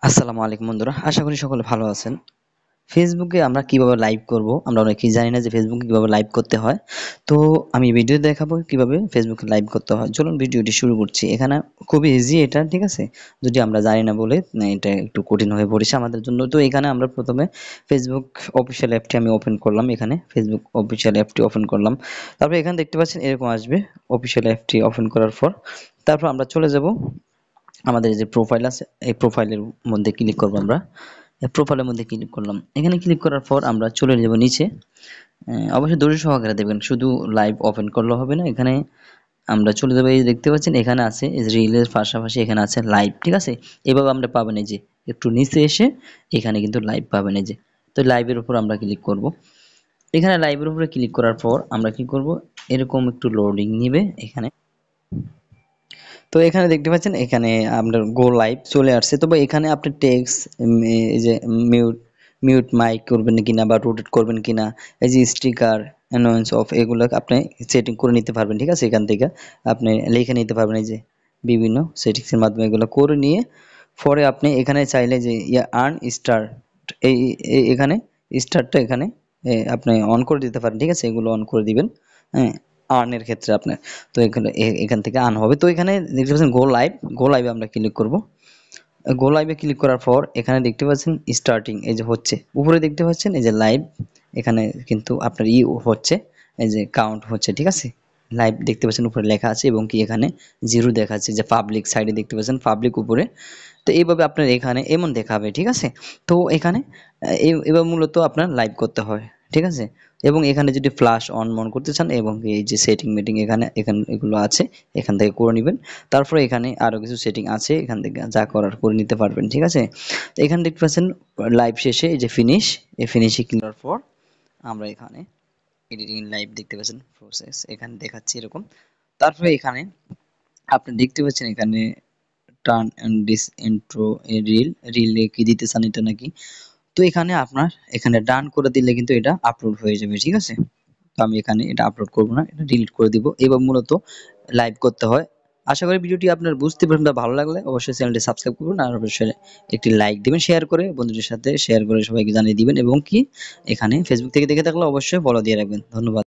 আসসালামু আলাইকুম বন্ধুরা, আশা করি সকলে ভালো আছেন। ফেসবুকে আমরা কিভাবে লাইভ করব, আমরা অনেকেই জানি না যে ফেসবুকে কিভাবে লাইভ করতে হয়। তো আমি ভিডিও দেখাবো কিভাবে ফেসবুকে লাইভ করতে হয়। চলুন ভিডিওটি শুরু করছি। এখানে খুবই ইজি এটা, ঠিক আছে? যদি আমরা জানি না বলে এটা একটু কঠিন হয়ে পড়েছে আমাদের জন্য। তো এখানে আমরা প্রথমে ফেসবুক অফিসিয়াল অ্যাপটি আমি ওপেন করলাম। এখানে ফেসবুক অফিসিয়াল অ্যাপটি ওপেন করলাম। তারপর এখানে দেখতে পাচ্ছেন এরকম আসবে অফিসিয়াল অ্যাপটি ওপেন করার পর। তারপর আমরা চলে যাব আমাদের যে প্রোফাইল আছে, এই প্রোফাইলের মধ্যে ক্লিক করব আমরা। প্রোফাইলের মধ্যে ক্লিক করলাম। এখানে ক্লিক করার পর আমরা চলে যাব নিচে। অবশ্যই ধৈর্য সহকারে দেখবেন, শুধু লাইভ ওপেন করলে হবে না। এখানে আমরা চলে যাবো, এই যে দেখতে পাচ্ছেন এখানে আছে রিলের পাশাপাশি এখানে আছে লাইভ, ঠিক আছে? এভাবে আমরা পাবেন এই যে একটু নিচে এসে এখানে কিন্তু লাইভ পাবেন এই যে। তো লাইভের উপর আমরা ক্লিক করব। এখানে লাইভের উপরে ক্লিক করার পর আমরা কি করব, এরকম একটু লোডিং নিবে এখানে। তো এখানে দেখতে পাচ্ছেন এখানে আপনার গো লাইভ চলে আসছে। তবে এখানে আপনি টেক্সট এই যে মিউট মিউট মাইক করবেন কিনা বা রোটেট করবেন কিনা, এই যে স্টিকার অ্যানোয়েন্স অফ এগুলো আপনি সেটিং করে নিতে পারবেন, ঠিক আছে? এখান থেকে আপনি লিখে নিতে পারবেন এই যে বিভিন্ন সেটিংসের মাধ্যমে এগুলো করে নিয়ে পরে আপনি এখানে চাইলে যে আর্ন স্টার এই এখানে স্টারটা এখানে আপনি অন করে দিতে পারেন, ঠিক আছে? এগুলো অন করে দিবেন। হ্যাঁ, আর্নের ক্ষেত্রে আপনার। তো এখানে এখান থেকে আর্ন হবে। তো এখানে দেখতে পাচ্ছেন গো লাইভ, গো লাইভে আমরা ক্লিক করব। গো লাইভে ক্লিক করার পর এখানে দেখতে পাচ্ছেন স্টার্টিং এই যে হচ্ছে, উপরে দেখতে পাচ্ছেন এই যে লাইভ। এখানে কিন্তু আপনার হচ্ছে, এই যে কাউন্ট হচ্ছে, ঠিক আছে? লাইভ দেখতে পাচ্ছেন উপরে লেখা আছে এবং কি এখানে জিরো দেখাচ্ছে, যে পাবলিক সাইডে দেখতে পাচ্ছেন পাবলিক উপরে। তো এইভাবে আপনার এখানে এমন দেখাবে, ঠিক আছে? তো এখানে এবার মূলত আপনার লাইভ করতে হয়, ঠিক আছে? এবং এখানে যদি ফ্ল্যাশ অন মন করতে চান এবং এই যে সেটিং মিটিং এখানে এখানে এগুলো আছে, এখান থেকে করে নেবেন। তারপরে এখানে আরো কিছু সেটিং আছে, এখান থেকে যা করার করে নিতে পারবেন, ঠিক আছে? তো এখানে দেখতে পাচ্ছেন লাইভ শেষে এই যে ফিনিশ, এই ফিনিশে ক্লিক করার পর আমরা এখানে এডিটিং লাইভ দেখতে পাচ্ছেন প্রসেস এখানে দেখাচ্ছে এরকম। তারপরে এখানে আপনি দেখতে পাচ্ছেন এখানে টার্ন এন্ড দিস ইন্ট্রো এ রিলে কি দিতে চান এটা নাকি। তো এখানে আপনার এখানে ডান করে দিলে কিন্তু এটা আপলোড হয়ে যাবে, ঠিক আছে? তো আমি এখানে এটা আপলোড করব না, এটা ডিলিট করে দিব। এবার মূলত লাইভ করতে হয়। আশা করি ভিডিওটি আপনার বুঝতে পারবেন। ভালো লাগলে অবশ্যই চ্যানেলটি সাবস্ক্রাইব করবেন আর অবশ্যই একটি লাইক দিবেন, শেয়ার করে বন্ধুদের সাথে শেয়ার করে সবাইকে জানিয়ে দিবেন এবং কি এখানে ফেসবুক থেকে দেখে থাকলে অবশ্যই ফলো দিয়ে রাখবেন। ধন্যবাদ।